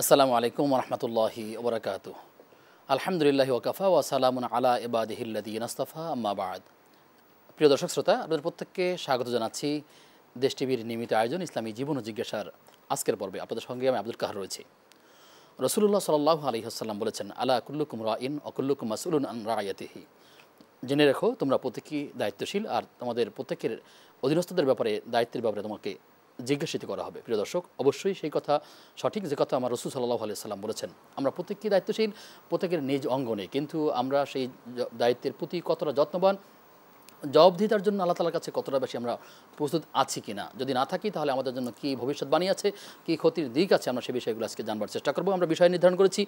আসসালামু আলাইকুম রহমতুল্লাহি ওবরাকাতু। আলহামদুলিল্লাহি ওয়াকাফা ওয়া সালামুন আলা ইবাদিহিল্লাযীনা ইসতাফা আম্মা বা'দ। প্রিয় দর্শক শ্রোতা, আপনাদের প্রত্যেককে স্বাগত জানাচ্ছি দেশ টিভির নিয়মিত আয়োজন ইসলামী জীবন ও জিজ্ঞাসার আজকের পর্বে। আপনাদের সঙ্গে আমি আব্দুল কাহার রয়েছি। রাসূলুল্লাহ সাল্লাল্লাহু আলাইহি ওয়াসাল্লাম বলেছেন, আলা কুল্লুকুম রাইন ওয়া কুল্লুকুম মাসউলুন আন রাইয়াতিহি। জেনে রেখো, তোমরা প্রত্যেকেই দায়িত্বশীল, আর তোমাদের প্রত্যেকের অধীনস্থদের ব্যাপারে, দায়িত্বের ব্যাপারে তোমাকে জিজ্ঞাসিত করা হবে। প্রিয় দর্শক, অবশ্যই সেই কথা সঠিক, যে কথা আমার রাসূল সাল্লাল্লাহু আলাইহি সাল্লাম বলেছেন। আমরা প্রত্যেকেই দায়িত্বশীল, প্রত্যেকের নিজ অঙ্গনে, কিন্তু আমরা সেই দায়িত্বের প্রতি কতটা যত্নবান, জবাবদিহিতার জন্য আল্লাহ তাআলার কাছে কতটা বেশি আমরা প্রস্তুত আছি কিনা। যদি না থাকি, তাহলে আমাদের জন্য কী ভবিষ্যৎবাণী আছে, কী ক্ষতির দিক আছে, আমরা সেই বিষয়গুলো আজকে জানবার চেষ্টা করব। আমরা বিষয় নির্ধারণ করেছি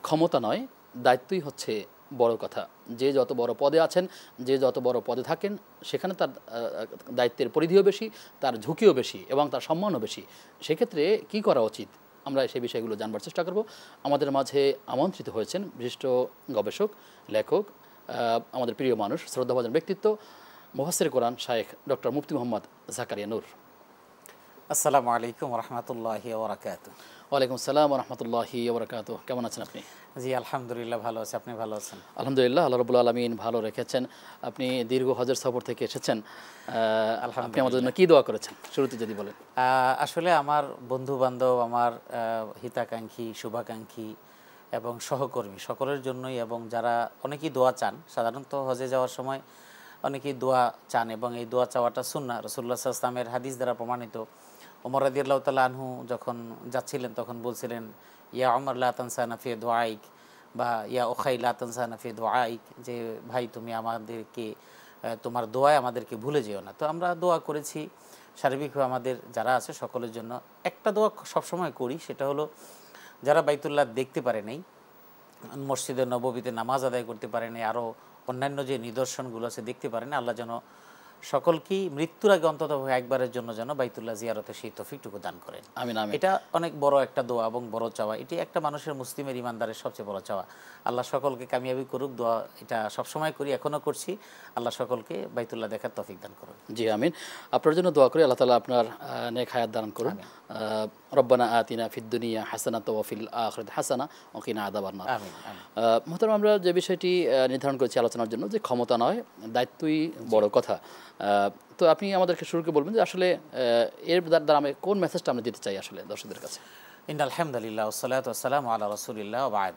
ক্ষমতা নয়, দায়িত্বই হচ্ছে বড় কথা। যে যত বড় পদে আছেন, যে যত বড় পদে থাকেন, সেখানে তার দায়িত্বের পরিধিও বেশি, তার ঝুঁকিও বেশি এবং তার সম্মানও বেশি। সেক্ষেত্রে কী করা উচিত, আমরা সেই বিষয়গুলো জানবার চেষ্টা করব। আমাদের মাঝে আমন্ত্রিত হয়েছেন বিশিষ্ট গবেষক, লেখক, আমাদের প্রিয় মানুষ, শ্রদ্ধাভাজন ব্যক্তিত্ব, মুফাসসির কোরআন শায়েখ ডক্টর মুফতি মোহাম্মদ জাকারিয়া নূর। আসসালামু আলাইকুম রহমতুল্লাহি ওয়া বারাকাতুহু। ওয়ালাইকুম আসসালাম ওয়া রাহমাতুল্লাহি ওয়া বারাকাতুহু। কেমন আছেন আপনি? জি আলহামদুলিল্লাহ ভালো আছি, আপনি ভালো আছেন? আলহামদুলিল্লাহ, আল্লাহ রাব্বুল আলামিন ভালো রেখেছেন। আপনি দীর্ঘ হজের সফর থেকে এসেছেন, আপনি আমাদের জন্য কী দোয়া করেছেন শুরুতে যদি বলেন। আসলে আমার বন্ধু বান্ধব, আমার হিতাকাঙ্ক্ষী, শুভাকাঙ্ক্ষী এবং সহকর্মী সকলের জন্যই, এবং যারা অনেকেই দোয়া চান, সাধারণত হজে যাওয়ার সময় অনেকেই দোয়া চান, এবং এই দোয়া চাওয়াটা সুন্নাহ। রাসূলুল্লাহ সাল্লাল্লাহু আলাইহি ওয়াসাল্লামের হাদিস দ্বারা প্রমাণিত। ওমর রাদিয়াল্লাহু তাআলা আনহু যখন যাচ্ছিলেন, তখন বলছিলেন, ইয়া ওমর লা তানসানা ফি দুআইক, বা ইয়া উখাই লা তানসানা ফি দুআইক, যে ভাই তুমি আমাদেরকে তোমার দোয়ায় আমাদেরকে ভুলে যেও না। তো আমরা দোয়া করেছি সার্বিকভাবে আমাদের যারা আছে সকলের জন্য। একটা দোয়া সবসময় করি, সেটা হলো যারা বাইতুল্লাহ দেখতে পারে নাই, মসজিদে নববীতে নামাজ আদায় করতে পারে নাই, আরও অন্যান্য যে নিদর্শনগুলো আছে দেখতে পারে না, আল্লাহ যেন সকলকেই মৃত্যুর আগে অন্তত একবারের জন্য যেন বাইতুল্লাহ জিয়ারতে সেই তৌফিকটুকু দান করেন। আমিন আমিন। এটা অনেক বড় একটা দোয়া এবং বড় চাওয়া। এটি একটা মানুষের, মুসলিমের, ইমানদারের সবচেয়ে বড় চাওয়া। আল্লাহ সকলকে কামিয়াবি করুক, দোয়া এটা সবসময় করি, এখনও করছি। আল্লাহ সকলকে বাইতুল্লাহ দেখার তৌফিক দান করুন। জি আমিন। আপনার জন্য দোয়া করি, আল্লাহ তাআলা আপনার নেক হায়াত দান করুন। রব্বানা আতিনা ফিদ দুনিয়া হাসানাতাও ওয়া ফিল আখিরাতি হাসানা ওয়া কিনা আযাবান নার। আমিন আমিন। মুহতারাম, আমরা যে বিষয়টি নির্ধারণ করেছি আলোচনার জন্য, যে ক্ষমতা নয়, দায়িত্বই বড় কথা। তো আপনি আমাদেরকে শুরুকে বলবেন যে আসলে এর দ্বারা আমি কোন মেসেজটা আমরা দিতে চাই আসলে দর্শকদের কাছে। ইন্নাল হামদুলিল্লাহ ওয়াসসালাতু ওয়াসসালামু আলা রাসূলিল্লাহ ওয়া বা'দ।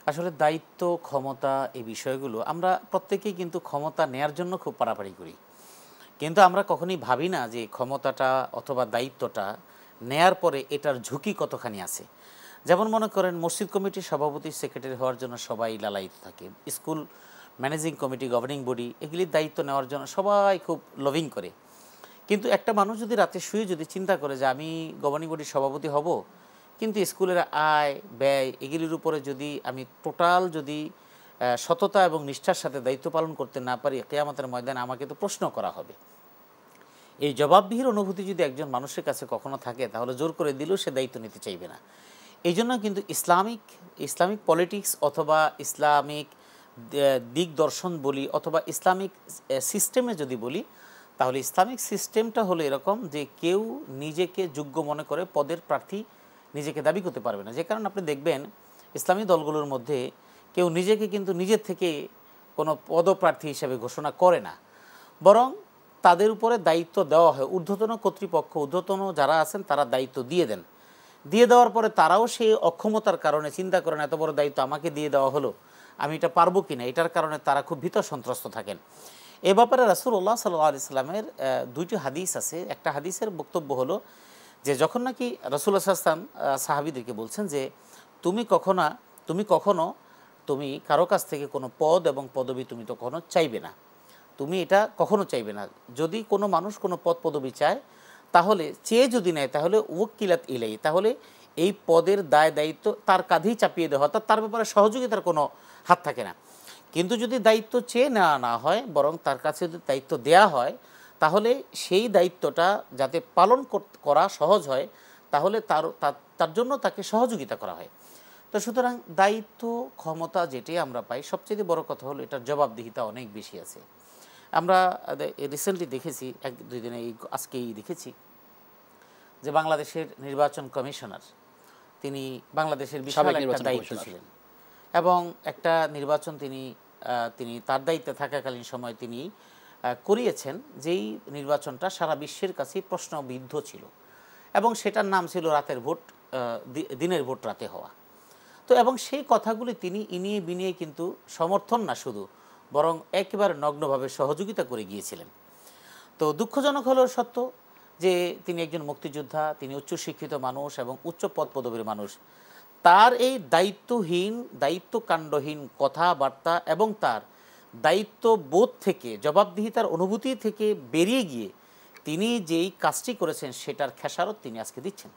আসলে দায়িত্ব, ক্ষমতা, এই বিষয়গুলো আমরা প্রত্যেকেই কিন্তু ক্ষমতা নেয়ার জন্য খুব পারাপারি করি, কিন্তু আমরা কখনোই ভাবি না যে ক্ষমতাটা অথবা দায়িত্বটা নেয়ার পরে এটার ঝুঁকি কতখানি আছে। যেমন মনে করেন, মসজিদ কমিটির সভাপতি, সেক্রেটারি হওয়ার জন্য সবাই লালায়িত থাকে। School managing committee, governing body, এগুলির দায়িত্ব নেওয়ার জন্য সবাই খুব লভিং করে। কিন্তু একটা মানুষ যদি রাতে শুয়ে যদি চিন্তা করে যে আমি গভর্নিং বডির সভাপতি হব, কিন্তু স্কুলের আয় ব্যয় এগুলির উপরে যদি আমি টোটাল যদি সততা এবং নিষ্ঠার সাথে দায়িত্ব পালন করতে না পারি, কিয়ামতের ময়দানে আমাকে তো প্রশ্ন করা হবে। এই জবাবদিহির অনুভূতি যদি একজন মানুষের কাছে কখনো থাকে, তাহলে জোর করে দিলেও সে দায়িত্ব নিতে চাইবে না। এই জন্য কিন্তু ইসলামিক পলিটিক্স অথবা ইসলামিক দিক দর্শন বলি, অথবা ইসলামিক সিস্টেমে যদি বলি, তাহলে ইসলামিক সিস্টেমটা হলো এরকম যে কেউ নিজেকে যোগ্য মনে করে পদের প্রার্থী নিজেকে দাবি করতে পারবে না। যে কারণে আপনি দেখবেন ইসলামী দলগুলোর মধ্যে কেউ নিজেকে কিন্তু নিজের থেকে কোনো পদপ্রার্থী হিসেবে ঘোষণা করে না, বরং তাদের উপরে দায়িত্ব দেওয়া হয়। ঊর্ধ্বতন কর্তৃপক্ষ, ঊর্ধ্বতন যারা আছেন তারা দায়িত্ব দিয়ে দেন। দিয়ে দেওয়ার পরে তারাও সেই অক্ষমতার কারণে চিন্তা করেন, এত বড় দায়িত্ব আমাকে দিয়ে দেওয়া হলো, আমি এটা পারবো কিনা, এটার কারণে তারা খুব ভীত সন্ত্রস্ত থাকেন। এ ব্যাপারে রাসূলুল্লাহ সাল্লাল্লাহু আলাইহি সাল্লামের দুইটি হাদিস আছে। একটা হাদিসের বক্তব্য হলো যে যখন নাকি রাসূলুল্লাহ সাল্লাল্লাহু আলাইহি ওয়াসাল্লাম সাহাবীদেরকে বলছেন যে তুমি কারো কাছ থেকে কোনো পদ এবং পদবি তুমি তো কখনো চাইবে না, তুমি এটা কখনো চাইবে না। যদি কোনো মানুষ কোনো পদ পদবি চায়, তাহলে চেয়ে যদি নেয়, তাহলে ওয়াক্কিলাত ইলাইহি, তাহলে এই পদের দায় দায়িত্ব তার কাঁধেই চাপিয়ে দেওয়া, অর্থাৎ তার ব্যাপারে সহযোগিতার কোনো হাত থাকে না। কিন্তু যদি দায়িত্ব চেয়ে নেওয়া না হয়, বরং তার কাছে যদি দায়িত্ব দেয়া হয়, তাহলে সেই দায়িত্বটা যাতে পালন করা সহজ হয়, তাহলে তার জন্য তাকে সহযোগিতা করা হয়। তো সুতরাং দায়িত্ব, ক্ষমতা যেটাই আমরা পাই, সবচেয়ে বড় কথা হলো এটার জবাবদিহিতা অনেক বেশি আছে। আমরা রিসেন্টলি দেখেছি, এক দুই দিনে আজকেই দেখেছি যে বাংলাদেশের নির্বাচন কমিশনার তিনি বাংলাদেশের বিশাল সাবেক একটা নির্বাচন দায়িত্ব কমিশনার। ছিলেন এবং একটা নির্বাচন তিনি তার দায়িত্বে থাকাকালীন সময় তিনি করিয়েছেন, যেই নির্বাচনটা সারা বিশ্বের কাছে প্রশ্নবিদ্ধ ছিল এবং সেটার নাম ছিল রাতের ভোট, দিনের ভোট রাতে হওয়া। তো এবং সেই কথাগুলি তিনি ইনিয়ে বিনিয়ে কিন্তু সমর্থন না শুধু, বরং একেবারে নগ্নভাবে সহযোগিতা করে গিয়েছিলেন। তো দুঃখজনক হলেও সত্য যে তিনি একজন মুক্তিযোদ্ধা, তিনি উচ্চশিক্ষিত মানুষ এবং উচ্চ পদপদবীর মানুষ। তার এই দায়িত্বকাণ্ডহীন কথাবার্তা এবং তার দায়িত্ববোধ থেকে, জবাবদিহিতার অনুভূতি থেকে বেরিয়ে গিয়ে তিনি যেই কাজটি করেছেন সেটার খেসারত তিনি আজকে দিচ্ছেন।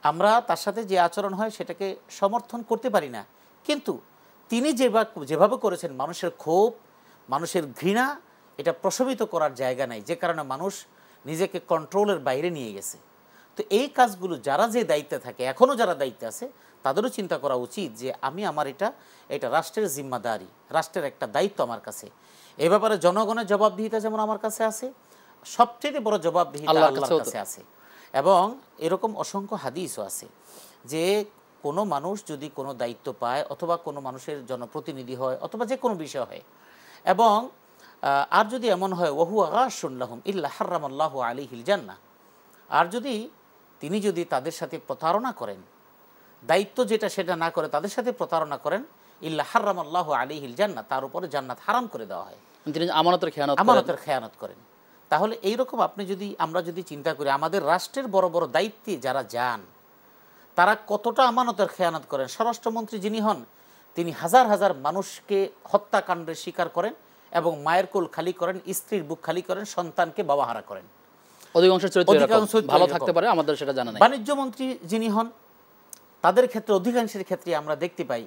আমরা তার সাথে যে আচরণ হয় সেটাকে সমর্থন করতে পারি না, কিন্তু তিনি যেভাবে করেছেন মানুষের ক্ষোভ, মানুষের ঘৃণা এটা প্রশমিত করার জায়গা নাই, যে কারণে মানুষ নিজেকে কন্ট্রোলের বাইরে নিয়ে গেছে। তো এই কাজগুলো যারা যে দায়িত্বে থাকে, এখনও যারা দায়িত্বে আছে, তাদেরও চিন্তা করা উচিত যে আমি আমার এটা রাষ্ট্রের জিম্মাদারি, রাষ্ট্রের একটা দায়িত্ব আমার কাছে। এ ব্যাপারে জনগণের জবাবদিহিতা যেমন আমার কাছে আছে, সবচেয়ে বড় জবাবদিহিতা আল্লাহর কাছে আছে। এবং এরকম অসংখ্য হাদিসও আছে যে কোনো মানুষ যদি কোনো দায়িত্ব পায় অথবা কোনো মানুষের জনপ্রতিনিধি হয় অথবা যে কোনো বিষয় হয়, এবং আর যদি এমন হয় ওহু আগাশুন লাহুম ইল্লা হাররামাল্লাহু আলাইহিল জান্নাহ, আর তিনি যদি তাদের সাথে প্রতারণা করেন, দায়িত্ব যেটা সেটা না করে তাদের সাথে প্রতারণা করেন, ইল্লা হাররামাল্লাহু আলাইহিল জান্নাহ, তার উপরে জান্নাত হারাম করে দেওয়া হয়। তিনি আমানতের খেয়ানত করেন। তাহলে এইরকম আমরা যদি চিন্তা করি, আমাদের রাষ্ট্রের বড় বড় দায়িত্বে যারা যান তারা কতটা আমানতের খেয়ানত করেন। স্বরাষ্ট্রমন্ত্রী যিনি হন তিনি হাজার হাজার মানুষকে হত্যাকাণ্ডের শিকার করেন এবং মায়ের কোল খালি করেন, স্ত্রীর বুক খালি করেন, সন্তানকে বাবাহারা করেন। অধিকাংশ চরিত্র ভালো থাকতে পারে, আমাদের সেটা জানা নেই। বাণিজ্য মন্ত্রী যিনি হন তাদের ক্ষেত্রে, অধিকাংশের ক্ষেত্রে আমরা দেখতে পাই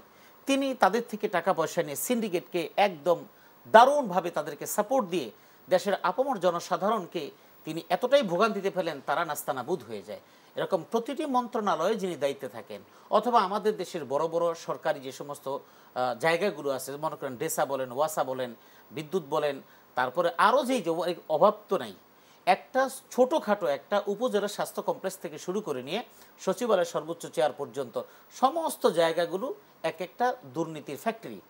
তিনি তাদের থেকে টাকা পয়সা নিয়ে সিন্ডিকেটকে একদম দারুণভাবে তাদেরকে সাপোর্ট দিয়ে দেশের আপামর জনসাধারণকে তিনি এতটাই ভোগান্তিতে ফেলেন তারা নাস্তানাবুদ হয়ে যায়। এরকম প্রতিটি মন্ত্রণালয়ে যিনি দায়িত্বে থাকেন, অথবা আমাদের দেশের বড় বড় সরকারি যে সমস্ত জায়গাগুলো আছে, মনে করেন ডেসা বলেন, ওয়াসা বলেন, বিদ্যুৎ বলেন, তারপরে আরও যেই অভাব তো নাই, একটা ছোটোখাটো একটা উপজেলা স্বাস্থ্য কমপ্লেক্স থেকে শুরু করে নিয়ে সচিবালয়ের সর্বোচ্চ চেয়ার পর্যন্ত সমস্ত জায়গাগুলো এক একটা দুর্নীতির ফ্যাক্টরি।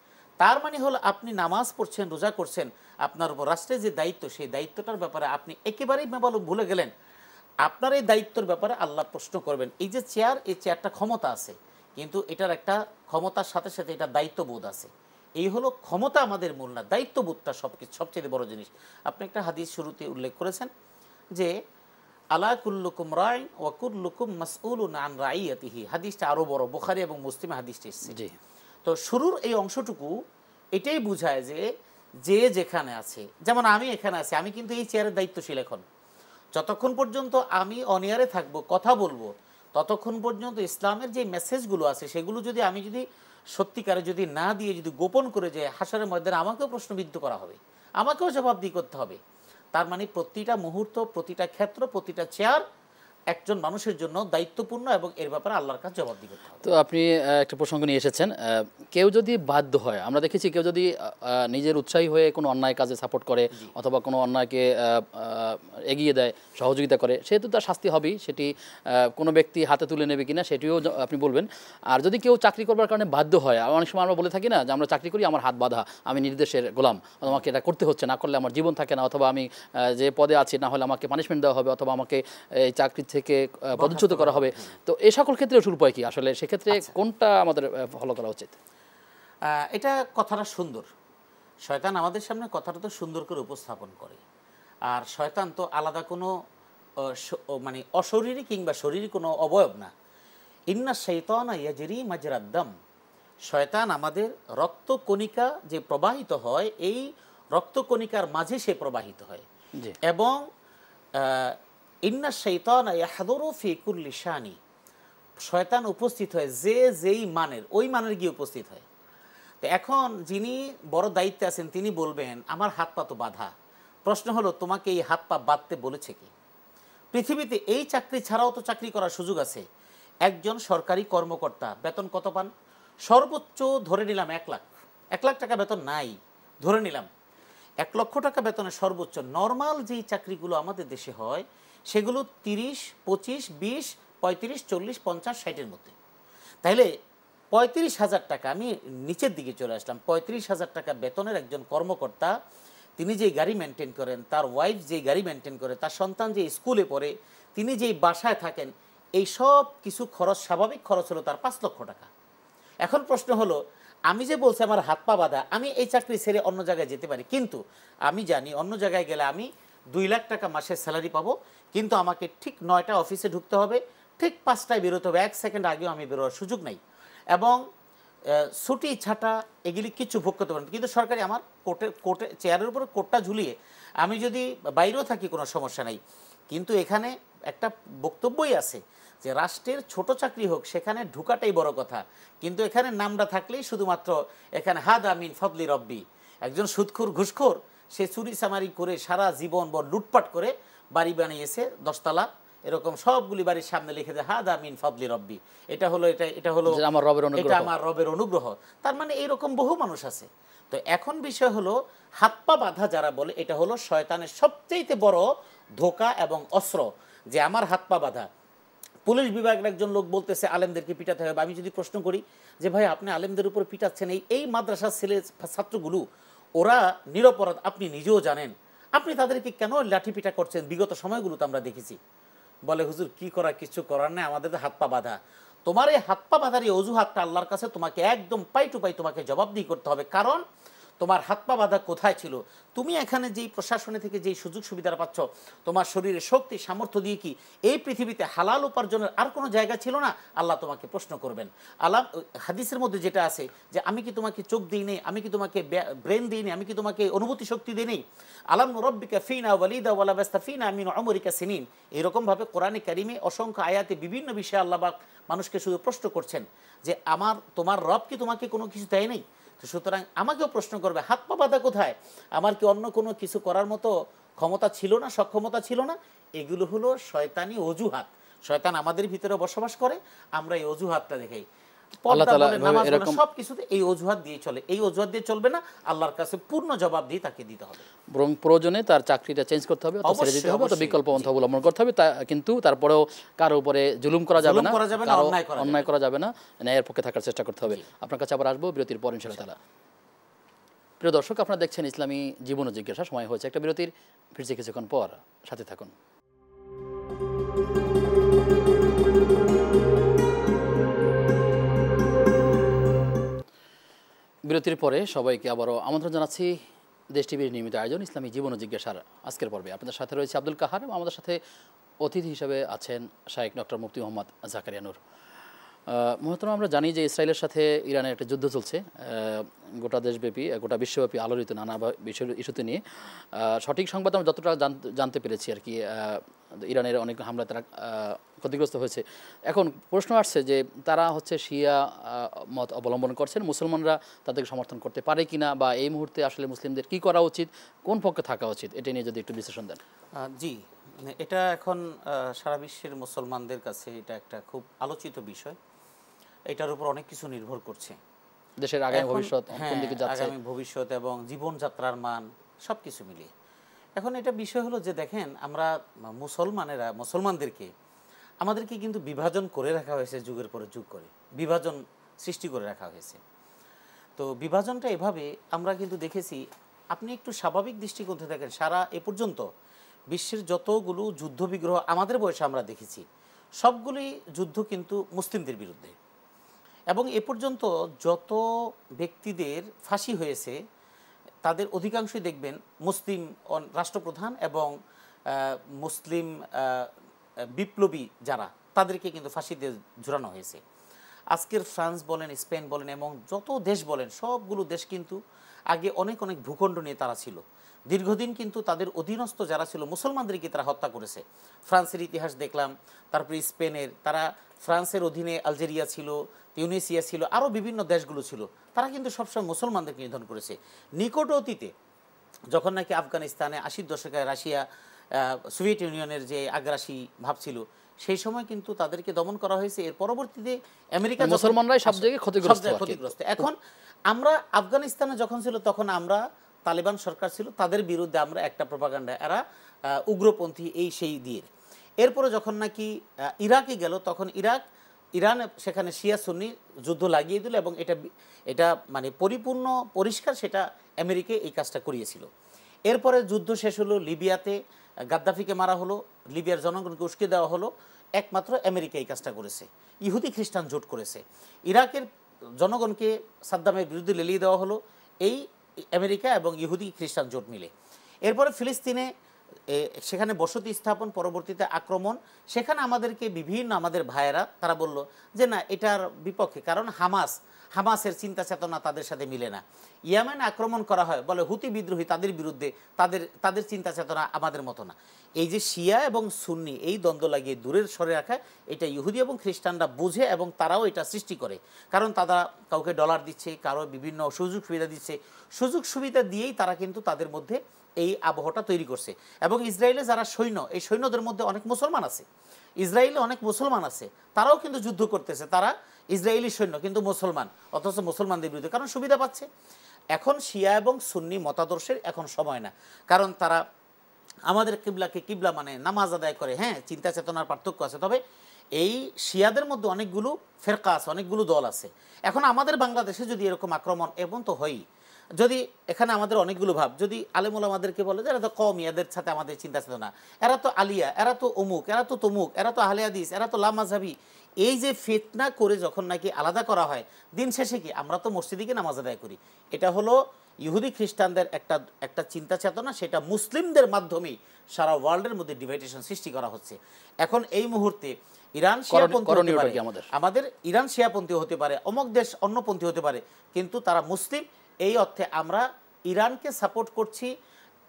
তার মানে হলো আপনি নামাজ পড়ছেন, রোজা করছেন, আপনার উপর রাষ্ট্রের যে দায়িত্ব, সেই দায়িত্বটার ব্যাপারে আপনি একেবারেই ভুলে গেলেন। আপনার এই দায়িত্বের ব্যাপারে আল্লাহ প্রশ্ন করবেন। এই যে চেয়ার, এই চেয়ারটা ক্ষমতা আছে, কিন্তু এটার একটা ক্ষমতার সাথে সাথে এটা দায়িত্ববোধ আছে। এই হলো ক্ষমতা আমাদের মূল না, দায়িত্ববোধটা সবচেয়ে বড় জিনিস। আপনি একটা হাদিস শুরুতে উল্লেখ করেছেন যে আলা কুল্লুকুম রাইন ওয়া কুল্লুকুম মাসউলুন আন রাইয়াতিহি। হাদিসটা আরও বড়, বুখারী এবং মুসলিমে হাদিসটা এসেছে। তো শুরুর এই অংশটুকু এটাই বোঝায় যে যেখানে আছে, যেমন আমি এখানে আছি, আমি কিন্তু এই চেয়ারের দায়িত্বশীল। এখন যতক্ষণ পর্যন্ত আমি অনিয়ারে থাকবো, কথা বলবো, ততক্ষণ পর্যন্ত ইসলামের যে মেসেজগুলো আছে সেগুলো আমি যদি সত্যিকারে না দিয়ে যদি গোপন করে যায়, হাসরের ময়দানে আমাকেও প্রশ্নবিদ্ধ করা হবে, আমাকেও জবাবদিহি করতে হবে। তার মানে প্রতিটা মুহূর্ত, প্রতিটা ক্ষেত্র, প্রতিটা চেয়ার একজন মানুষের জন্য দায়িত্বপূর্ণ এবং এর ব্যাপারে আল্লাহর কাছে জবাবদিহি করতে হবে। তো আপনি একটা প্রসঙ্গ নিয়ে এসেছেন, কেউ যদি বাধ্য হয়, আমরা দেখেছি কেউ যদি নিজের উৎসাহী হয়ে কোনো অন্যায় কাজে সাপোর্ট করে অথবা কোনো অন্যায়কে এগিয়ে দেয়, সহযোগিতা করে, সেহেতু তার শাস্তি হবেই। সেটি কোনো ব্যক্তি হাতে তুলে নেবে কিনা সেটিও আপনি বলবেন। আর যদি কেউ চাকরি করবার কারণে বাধ্য হয়, অনেক সময় আমরা বলে থাকি না যে আমরা চাকরি করি, আমার হাত বাঁধা, আমি নির্দেশের গোলাম, আমাকে এটা করতে হচ্ছে, না করলে আমার জীবন থাকে না, অথবা আমি যে পদে আছি না হলে আমাকে পানিশমেন্ট দেওয়া হবে, অথবা আমাকে এই চাকরি থেকে পদচ্যুত করা হবে। তো এই সকল ক্ষেত্রে ওর উপায় কি আসলে? সেক্ষেত্রে কোনটা আমাদের ফলো করা উচিত? এটা কথাটা সুন্দর। শয়তান আমাদের সামনে কথাটা তো সুন্দর করে উপস্থাপন করে। আর শয়তান তো আলাদা কোনো মানে অশরীরী কিংবা শরীরী কোনো অবয়ব না। ইন্না শাইতানা ইয়াজরি মাজরাদ দাম। শয়তান আমাদের রক্তকণিকা যে প্রবাহিত হয়, এই রক্তকণিকার মাঝে সে প্রবাহিত হয়। এবং ইন্না শাইতানা ইয়াহদুরু ফি কুল্লি শানি। শয়তান উপস্থিত হয় যেই মানের, ওই মানের গিয়ে উপস্থিত হয়। তো এখন যিনি বড় দায়িত্বে আছেন তিনি বলবেন আমার হাত পা তো বাঁধা। প্রশ্ন হলো তোমাকে এই হাত পা বাঁধতে বলেছে কি? পৃথিবীতে এই চাকরি ছাড়াও তো চাকরি করার সুযোগ আছে। একজন সরকারি কর্মকর্তা বেতন কত পান? সর্বোচ্চ ধরে নিলাম 1 লাখ। 1 লাখ টাকা বেতন নাই, ধরে নিলাম 1 লক্ষ টাকা বেতনের সর্বোচ্চ। নর্মাল যেই চাকরিগুলো আমাদের দেশে হয় সেগুলো 30, 25, 20, 35, 40, 50, 60-এর মধ্যে। তাইলে ৩৫,০০০ টাকা, আমি নিচের দিকে চলে আসলাম, ৩৫,০০০ টাকা বেতনের একজন কর্মকর্তা, তিনি যেই গাড়ি মেনটেন করেন, তার ওয়াইফ যেই গাড়ি মেনটেন করে, তার সন্তান যে স্কুলে পড়ে, তিনি যেই বাসায় থাকেন, এই সব কিছু খরচ, স্বাভাবিক খরচ হলো তার ৫ লক্ষ টাকা। এখন প্রশ্ন হলো, আমি যে বলছি আমার হাত পা বাঁধা, আমি এই চাকরি ছেড়ে অন্য জায়গায় যেতে পারি, কিন্তু আমি জানি অন্য জায়গায় গেলে আমি ২ লাখ টাকা মাসের স্যালারি পাবো, কিন্তু আমাকে ঠিক ৯টা অফিসে ঢুকতে হবে, ঠিক ৫টায় বেরোতে হবে, ১ সেকেন্ড আগেও আমি বেরোয়ার সুযোগ নাই, এবং ছুটি ছাটা এগুলি কিছু ভোগ করতে পারেন। কিন্তু সরকারি আমার কোর্টে চেয়ারের উপরে কোটটা ঝুলিয়ে আমি যদি বাইরেও থাকি কোনো সমস্যা নাই। কিন্তু এখানে একটা বক্তব্যই আছে যে রাষ্ট্রের ছোট চাকরি হোক, সেখানে ঢুকাটাই বড় কথা, কিন্তু এখানে নামটা থাকলেই শুধুমাত্র এখানে হাদা মিন ফদলি রব্বি, একজন সুদখোর ঘুষখোর সে চুরি চামারি করে সারা জীবন লুটপাট করে বাড়ি বানিয়েছে ১০ তলা, এরকম সবগুলি বাড়ির সামনে লিখে দেয় হাদা মিন ফদলি রব্বি, এটা হলো এটা হলো আমার রবের অনুগ্রহ, এটা আমার রবের অনুগ্রহ। তার মানে এইরকম বহু মানুষ আছে। তো এখন বিষয় হলো হাত পা বাঁধা যারা বলে, এটা হলো শয়তানের সবচেয়ে বড় ধোঁকা এবং অস্ত্র, যে আমার হাত পা বাঁধা। পুলিশ বিভাগের একজন লোক বলতেছে আলেমদেরকে পিটাতে হবে। আমি যদি প্রশ্ন করি যে ভাই আপনি আলেমদের উপর পিটাচ্ছেন, এই মাদ্রাসার ছাত্রগুলো ওরা নিরপরাধ, আপনি নিজেও জানেন, আপনি তাদেরকে কেন লাঠি পিটা করছেন? বিগত সময়গুলোতে আমরা দেখেছি। বলে হুজুর কি করা, কিছু করার নেই, আমাদের হাত পা বাঁধা। তোমার এই হাত পা বাঁধার এই অজুহাতটা আল্লাহর কাছে তোমাকে একদম পাই টু পাই তোমাকে জবাবদিহি করতে হবে। কারণ তোমার হাত পা বাঁধা কোথায় ছিল? তুমি এখানে যেই প্রশাসনে থেকে যেই সুযোগ সুবিধা পাচ্ছ, তোমার শরীরে শক্তি সামর্থ্য দিয়ে কি এই পৃথিবীতে হালাল উপার্জনের আর কোনো জায়গা ছিল না? আল্লাহ তোমাকে প্রশ্ন করবেন। আল্লাহ হাদিসের মধ্যে যেটা আছে যে আমি কি তোমাকে চোখ দিই নেই, আমি কি তোমাকে ব্রেন দিই নেই, আমি কি তোমাকে অনুভূতি শক্তি দিই নেই? আলাম রব্বিকা ফিনা ওয়ালিদা ওয়ালা বাস্তাফিনা মিন উমরিকা সিনিন। এরকমভাবে কোরআনে কারিমে অসংখ্য আয়াতে বিভিন্ন বিষয়ে আল্লাহ পাক মানুষকে শুধু প্রশ্ন করছেন যে তোমার রব কি তোমাকে কোনো কিছু দেয় নেই? তো সুতরাং আমাকেও প্রশ্ন করবে হাত পা বাঁধা কোথায়? আমার কি অন্য কোনো কিছু করার মতো ক্ষমতা ছিল না, সক্ষমতা ছিল না? এগুলো হলো শয়তানি অজুহাত। শয়তান আমাদের ভিতরে বসবাস করে, আমরা এই অজুহাতটা দেখাই। সবকিছুতে এই অজুহাত দিয়ে চলে, এই অজুহাত দিয়ে চলবে না, আল্লাহর কাছে পূর্ণ জবাব দিয়ে তাকে দিতে হবে। বরং প্রয়োজনে তার চাকরিটা চেঞ্জ করতে হবে, ছেড়ে দিতে হবে, বিকল্প পন্থা অবলম্বন করতে হবে। কিন্তু তারপরেও কারো উপরে জুলুম করা যাবে না, অন্যায় করা যাবে না, ন্যায়ের পক্ষে থাকার চেষ্টা করতে হবে। আপনার কাছে আবার আসবো বিরতির পর ইনশাআল্লাহ তাআলা। প্রিয় দর্শক, আপনারা দেখছেন ইসলামী জীবন ও জিজ্ঞাসা। সময় হয়েছে একটা বিরতির, ফিরছি কিছুক্ষণ পর, সাথে থাকুন। বিরতির পরে সবাইকে আবারও আমন্ত্রণ জানাচ্ছি দেশ টিভির নিয়মিত আয়োজন ইসলামী জীবন ও জিজ্ঞাসার আজকের পর্বে। আপনাদের সাথে রয়েছে আব্দুল কাহার, আমাদের সাথে অতিথি হিসেবে আছেন শাইখ ডক্টর মুফতি মোহাম্মদ জাকারিয়া নূর। মহতরম, আমরা জানি যে ইসরায়েলের সাথে ইরানের একটা যুদ্ধ চলছে, গোটা দেশব্যাপী, গোটা বিশ্বব্যাপী আলোড়িত নানা বিষয় ইস্যুতে নিয়ে। সঠিক সংবাদ আমরা যতটা জানতে পেরেছি আর কি, ইরানের অনেক হামলা তারা ক্ষতিগ্রস্ত হয়েছে। এখন প্রশ্ন আসছে যে তারা হচ্ছে শিয়া মত অবলম্বন করছেন, মুসলমানরা তাদেরকে সমর্থন করতে পারে কিনা, বা এই মুহূর্তে আসলে মুসলিমদের কি করা উচিত, কোন পক্ষে থাকা উচিত, এটা নিয়ে যদি একটু বিশ্লেষণ দেন। জি, এটা এখন সারা বিশ্বের মুসলমানদের কাছে এটা একটা খুব আলোচিত বিষয়। এটার উপর অনেক কিছু নির্ভর করছে, দেশের আগামী ভবিষ্যৎ কোন দিকে যাচ্ছে, আগামী ভবিষ্যৎ এবং জীবনযাত্রার মান সব কিছু মিলিয়ে। এখন এটা বিষয় হলো যে দেখেন, আমরা মুসলমানদেরকে আমাদেরকে কিন্তু বিভাজন করে রাখা হয়েছে, যুগের পরে যুগ করে বিভাজন সৃষ্টি করে রাখা হয়েছে। তো বিভাজনটা এভাবে আমরা কিন্তু দেখেছি, আপনি একটু স্বাভাবিক দৃষ্টিকোণ থেকে দেখেন, সারা এ পর্যন্ত বিশ্বের যতগুলো যুদ্ধ বিগ্রহ আমাদের বয়সে আমরা দেখেছি, সবগুলি যুদ্ধ কিন্তু মুসলিমদের বিরুদ্ধে। এবং এ পর্যন্ত যত ব্যক্তিদের ফাঁসি হয়েছে তাদের অধিকাংশই দেখবেন মুসলিম রাষ্ট্রপ্রধান এবং মুসলিম বিপ্লবী যারা, তাদেরকে কিন্তু ফাঁসিতে ঝুরানো হয়েছে। আজকের ফ্রান্স বলেন, স্পেন বলেন এবং যত দেশ বলেন, সবগুলো দেশ কিন্তু আগে অনেক অনেক ভূখণ্ড নিয়ে তারা ছিল। দীর্ঘদিন কিন্তু তাদের অধীনস্থ যারা ছিল মুসলমানদেরকে তারা হত্যা করেছে। ফ্রান্সের ইতিহাস দেখলাম, তারপরে স্পেনের, তারা ফ্রান্সের অধীনে আলজেরিয়া ছিল, তিউনিসিয়া ছিল, আরও বিভিন্ন দেশগুলো ছিল, তারা কিন্তু সবসময় মুসলমানদেরকে নিধন করেছে। নিকট অতীতে যখন নাকি আফগানিস্তানে 80-র দশকে রাশিয়া সোভিয়েত ইউনিয়নের যে আগ্রাসী ভাব ছিল, সেই সময় কিন্তু তাদেরকে দমন করা হয়েছে। এর পরবর্তীতে আমেরিকা, মুসলমানরাই সব জায়গায় ক্ষতিগ্রস্ত। এখন আমরা আফগানিস্তানে যখন ছিল তখন আমরা তালেবান সরকার ছিল, তাদের বিরুদ্ধে আমরা একটা প্রপাগান্ডা, এরা উগ্রপন্থী এই সেই দিয়ে। এরপরে যখন নাকি ইরাকে গেল, তখন ইরাক ইরান সেখানে শিয়া সুন্নি যুদ্ধ লাগিয়ে দিল এবং এটা মানে পরিপূর্ণ পরিষ্কার সেটা আমেরিকা এই কাজটা করিয়েছিল। এরপরে যুদ্ধ শেষ হলো, লিবিয়াতে গাদ্দাফিকে মারা হলো, লিবিয়ার জনগণকে উস্কে দেওয়া হলো, একমাত্র আমেরিকা এই কাজটা করেছে। ইহুদি খ্রিস্টান জোট করেছে। ইরাকের জনগণকে সাদ্দামের বিরুদ্ধে লেলিয়ে দেওয়া হলো এই আমেরিকা এবং ইহুদি খ্রিস্টান জোট মিলে। এরপরে ফিলিস্তিনে সেখানে বসতি স্থাপন, পরবর্তীতে আক্রমণ, সেখানে আমাদেরকে বিভিন্ন আমাদের ভাইয়েরা তারা বলল যে না এটার বিপক্ষে, কারণ হামাসের চিন্তা চেতনা তাদের সাথে মিলে না। ইয়েমেনে আক্রমণ করা হয়, বলে হুতি বিদ্রোহী তাদের বিরুদ্ধে, তাদের চিন্তা চেতনা আমাদের মতো না। এই যে শিয়া এবং সুন্নি এই দ্বন্দ্ব লাগিয়ে দূরের সরে রাখা, এটা ইহুদি এবং খ্রিস্টানরা বুঝে এবং তারাও এটা সৃষ্টি করে, কারণ তারা কাউকে ডলার দিচ্ছে, কারো বিভিন্ন সুযোগ সুবিধা দিচ্ছে, সুযোগ সুবিধা দিয়েই তারা কিন্তু তাদের মধ্যে এই আবহাওয়াটা তৈরি করছে। এবং ইসরায়েলে যারা সৈন্য, এই সৈন্যদের মধ্যে অনেক মুসলমান আছে, ইসরায়েলে অনেক মুসলমান আছে, তারাও কিন্তু যুদ্ধ করতেছে, তারা ইসরায়েলি সৈন্য কিন্তু মুসলমান, অথচ মুসলমানদের বিরুদ্ধে, কারণ সুবিধা পাচ্ছে। এখন শিয়া এবং সুন্নি মতাদর্শের এখন সময় না, কারণ তারা আমাদের কিবলাকে কিবলা মানে নামাজ আদায় করে, হ্যাঁ চিন্তা চেতনার পার্থক্য আছে, তবে এই শিয়াদের মধ্যে অনেকগুলো ফেরকা আছে, অনেকগুলো দল আছে। এখন আমাদের বাংলাদেশে যদি এরকম আক্রমণ, এবং তো হয়ই, যদি এখানে আমাদের অনেকগুলো ভাব, যদি আলেমুল আমাদেরকে বলে যে এরা তো কওমি, এদের সাথে আমাদের চিন্তা চেতনা, এরা তো আলিয়া, এরা তো অমুক, এরা তো তমুক, এরা তো আহলে হাদিস, এরা তো লামাযহাবী, এই যে ফিতনা করে যখন নাকি আলাদা করা হয়, দিন শেষে কি আমরা তো মসজিদে গিয়ে নামাজ আদায় করি। এটা হলো ইহুদি খ্রিস্টানদের একটা চিন্তা চেতনা, সেটা মুসলিমদের মাধ্যমেই সারা ওয়ার্ল্ডের মধ্যে ডিভাইডেশন সৃষ্টি করা হচ্ছে। এখন এই মুহূর্তে ইরান শিয়াপন্থী হতে পারে, আমাদের ইরান শিয়াপন্থী হতে পারে, অমুক দেশ অন্যপন্থী হতে পারে, কিন্তু তারা মুসলিম। এই অর্থে আমরা ইরানকে সাপোর্ট করছি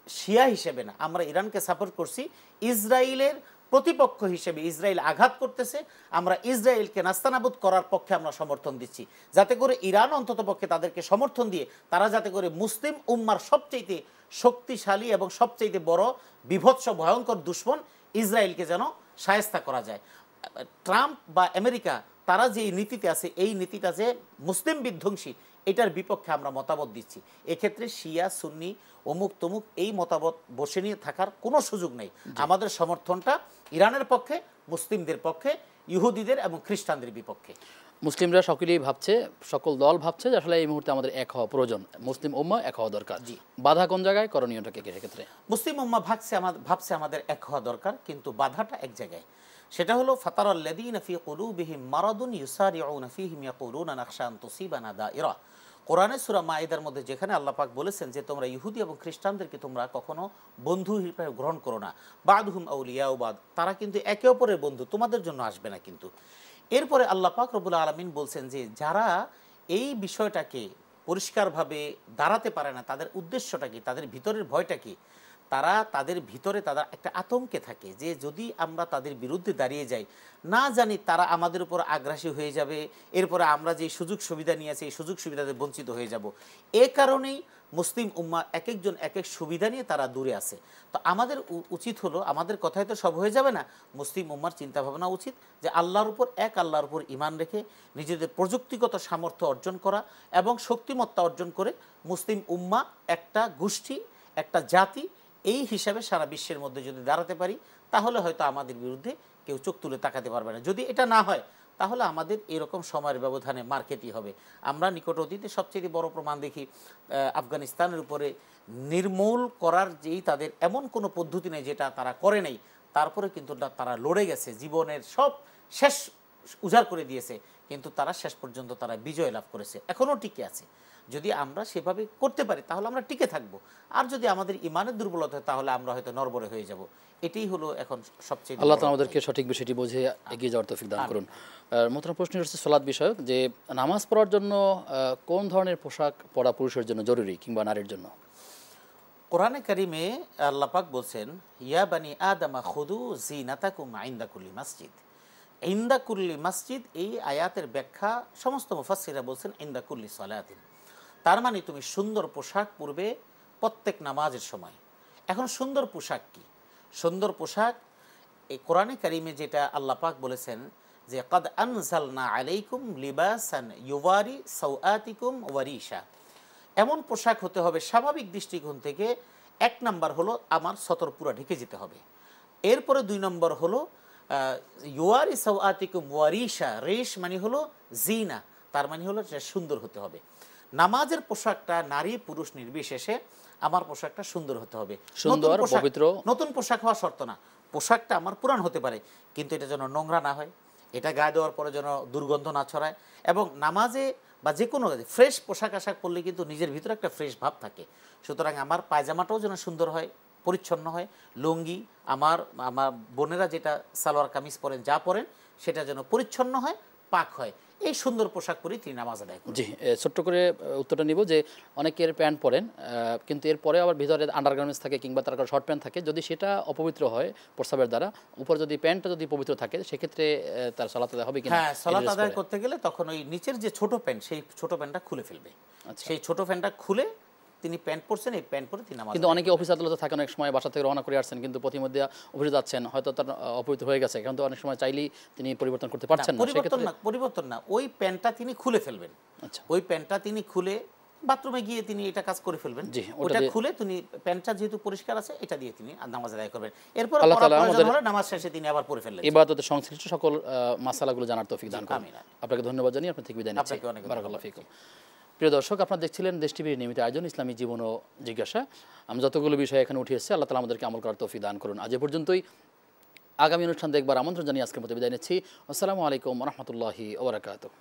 শিয়া হিসেবে না, আমরা ইরানকে সাপোর্ট করছি ইসরায়েলের প্রতিপক্ষ হিসেবে। ইসরায়েল আঘাত করতেছে, আমরা ইসরায়েলকে নাস্তানাবুদ করার পক্ষে আমরা সমর্থন দিচ্ছি, যাতে করে ইরান অন্তত পক্ষে তাদেরকে সমর্থন দিয়ে তারা যাতে করে মুসলিম উম্মার সবচেয়ে শক্তিশালী এবং সবচেয়ে বড় বিভৎস ভয়ঙ্কর দুশ্মন ইসরায়েলকে যেন শায়েস্তা করা যায়। ট্রাম্প বা আমেরিকা তারা যে নীতিতে আছে, এই নীতিটা যে মুসলিম বিধ্বংসী, এটার বিপক্ষে আমরা মতামত দিচ্ছি। এক্ষেত্রে শিয়া সুন্নি অমুক তমুক এই মতামত বসে নিয়ে থাকার কোনো সুযোগ নেই। আমাদের সমর্থনটা ইরানের পক্ষে, মুসলিমদের পক্ষে, ইহুদিদের এবং খ্রিস্টানদের বিপক্ষে। মুসলিমরা সকলেই ভাবছে, সকল দল ভাবছে যে আসলে এই মুহূর্তে আমাদের এক হওয়া প্রয়োজন, মুসলিম উম্মাহ এক হওয়া দরকার। জি, বাধা কোন জায়গায়, করণীয়টাকে সেক্ষেত্রে মুসলিম উম্মাহ ভাবছে আমাদের এক হওয়া দরকার, কিন্তু বাধাটা এক জায়গায়, সেটা হলো ফাতারাল্লাযীনা ফী কুলূবিহিম মারাদুন ইউসারিউনা ফীহিম ইয়াকুলুনা নাখশা আন তুসিবানা দায়রা। কোরআনের সূরা মাঈদার মধ্যে যেখানে আল্লাহ পাক বলেছেন যে তোমরা ইহুদি এবং খ্রিস্টানদেরকে তোমরা কখনো বন্ধু হিসেবে গ্রহণ করো না, বাদহুম আউলিয়াউ বাদ, তারা কিন্তু একে অপরের বন্ধু, তোমাদের জন্য আসবে না কিন্তু। এরপরে আল্লাহ পাক রব্বুল আলামিন বলছেন যে যারা এই বিষয়টাকে পরিষ্কারভাবে দাঁড়াতে পারে না, তাদের উদ্দেশ্যটা কি, তাদের ভিতরের ভয়টা কি, তাদের ভিতরে তারা একটা আতঙ্কে থাকে যে যদি আমরা তাদের বিরুদ্ধে দাঁড়িয়ে যাই, না জানি তারা আমাদের উপর আগ্রাসী হয়ে যাবে, এরপরে আমরা যে সুযোগ সুবিধা নিয়েছি এই সুযোগ সুবিধাতে বঞ্চিত হয়ে যাব। এ কারণেই মুসলিম উম্মাহ এক একজন এক এক সুবিধা নিয়ে তারা দূরে আছে। তো আমাদের উচিত হলো, আমাদের কথায় তো সব হয়ে যাবে না, মুসলিম উম্মার চিন্তাভাবনা উচিত যে আল্লাহর উপর, এক আল্লাহর উপর ঈমান রেখে নিজেদের প্রযুক্তিগত সামর্থ্য অর্জন করা এবং শক্তিমত্তা অর্জন করে মুসলিম উম্মাহ একটা গোষ্ঠী, একটা জাতি, এই হিসাবে সারা বিশ্বের মধ্যে যদি দাঁড়াতে পারি, তাহলে হয়তো আমাদের বিরুদ্ধে কেউ চোখ তুলে তাকাতে পারবে না। যদি এটা না হয়, তাহলে আমাদের এরকম সময়ের ব্যবধানে মার্কেটই হবে। আমরা নিকট অতীতে সবচেয়ে বড় প্রমাণ দেখি আফগানিস্তানের উপরে নির্মূল করার যেই তাদের এমন কোনো পদ্ধতি নেই যেটা তারা করে নেই, তারপরে কিন্তু তারা লড়ে গেছে, জীবনের সব শেষ উজাড় করে দিয়েছে, কিন্তু তারা শেষ পর্যন্ত তারা বিজয় লাভ করেছে, এখনও টিকে আছে। যদি আমরা সেভাবে করতে পারি তাহলে আমরা টিকে থাকবো, আর যদি আমাদের ইমানের দুর্বলতা হয় তাহলে আমরা হয়তো নড়বড়ে হয়ে যাব। এটাই হলো এখন সবচেয়ে। আল্লাহ তাআলা আমাদেরকে সঠিক বিষয়টি বুঝে এগিয়ে যাওয়ার তৌফিক দান করুন। মোহতারাম, প্রশ্ন হচ্ছে সালাত বিষয়ক, যে নামাজ পড়ার জন্য কোন ধরনের পোশাক পরা পুরুষের জন্য জরুরি কিংবা নারীর জন্য? কোরআনে কারিমে আল্লাহ পাক বলছেন, ইয়া বানি আদমা খুদু জিনাতাকুম ইনদা কুল্লি মসজিদ। ইনদা কুল্লি মসজিদ, এই আয়াতের ব্যাখ্যা সমস্ত মুফাসসিররা বলছেন ইনদা কুল্লি সালাতিন, তার মানে তুমি সুন্দর পোশাক পরবে প্রত্যেক নামাজের সময়। এখন সুন্দর পোশাক কি? সুন্দর পোশাক এই কোরআনে কারিমে যেটা আল্লাহ পাক বলেছেন যে কদ আনজালনা আলাইকুম লিবাসান ইউওয়ারি সাওআতিকুম ওয়ারিশা, এমন পোশাক হতে হবে স্বাভাবিক দৃষ্টিকোণ থেকে। এক নাম্বার হলো আমার সতর পুরা ঢেকে যেতে হবে, এরপরে দুই নম্বর হলো ইউয়ারি সাওয়াতিকুম ওয়ারিশা, রেশ মানে হলো জিনা, তার মানে হলো যে সুন্দর হতে হবে। নামাজের পোশাকটা নারী পুরুষ নির্বিশেষে আমার পোশাকটা সুন্দর হতে হবে। সুন্দর, পবিত্র। নতুন পোশাক হওয়া শর্ত না, পোশাকটা আমার পুরান হতে পারে, কিন্তু এটা যেন নোংরা না হয়, এটা গায়ে দেওয়ার পরে যেন দুর্গন্ধ না ছড়ায়, এবং নামাজে বা যে কোনো কাজে ফ্রেশ পোশাক আশাক পরলে কিন্তু নিজের ভিতরে একটা ফ্রেশ ভাব থাকে। সুতরাং আমার পায়জামাটাও যেন সুন্দর হয়, পরিচ্ছন্ন হয়, লুঙ্গি আমার আমার বোনেরা যেটা সালোয়ার কামিজ পরেন, যা পরেন সেটা যেন পরিচ্ছন্ন হয়, পাক হয়। এই সুন্দর পোশাক পরেই তিনি নামাজ আদায় করেন। জি, ছোট্ট করে উত্তরটা নিব যে অনেকের প্যান্ট পরেন, কিন্তু এরপরে আবার ভিতরে আন্ডারগার্মেন্টস থাকে কিংবা তার শর্ট প্যান্ট থাকে, যদি সেটা অপবিত্র হয় প্রস্রাবের দ্বারা, উপর যদি প্যান্টটা যদি পবিত্র থাকে সেক্ষেত্রে তার সালাত আদায় হবে কিনা? হ্যাঁ, সালাত আদায় করতে গেলে তখন ওই নিচের যে ছোট প্যান্ট, সেই ছোট প্যান্টটা খুলে ফেলবে। সেই ছোট প্যান্টটা খুলে তিনি প্যান্ট পরছেন, এই প্যান্ট পরে তিনি নামাজ। কিন্তু অনেকে অফিস আদালতে থাকে, অনেক সময় বাসা থেকে রওনা করে আসছেন, কিন্তু পথিমধ্যে অফিসে যাচ্ছেন, হয়তো তার অপবিত্র হয়ে গেছে, এখন তো অনেক সময় চাইলেই তিনি পরিবর্তন করতে পারছেন না। পরিবর্তন না, ওই প্যান্টটা তিনি খুলে ফেলবেন। আচ্ছা, ওই প্যান্টটা তিনি খুলে বাথরুমে গিয়ে তিনি এটা কাজ করে ফেলবেন। ওটা খুলে তিনি প্যান্টটা যেহেতু পরিষ্কার আছে, এটা দিয়ে তিনি নামাজ আদায় করবেন। এরপর আল্লাহ তাআলা আমাদের নামাজ শেষে তিনি আবার পড়ে ফেললেন। ইবাদতে সংশ্লিষ্ট সকল মাসালাগুলো জানার তৌফিক দান করুন। আপনাকে ধন্যবাদ জানিয়ে আপনি থেকে বিদায় নিচ্ছি। বারাকাল্লাহু ফিকুম। প্রিয় দর্শক, আপনারা দেখছিলেন দেশ টিভির নিয়মিত আয়োজন ইসলামী জীবন ও জিজ্ঞাসা। আমি যতগুলো বিষয় এখানে উঠে এসেছি, আল্লাহ তাআলা আমাদেরকে আমল করার তৌফিক দান করুন। আজ এ পর্যন্তই। আগামী অনুষ্ঠান দেখবার আমন্ত্রণ জানিয়ে আজকের মতো বিদায় নিচ্ছি। আসসালামু আলাইকুম ওয়া রাহমাতুল্লাহি ওয়া বারাকাতুহু।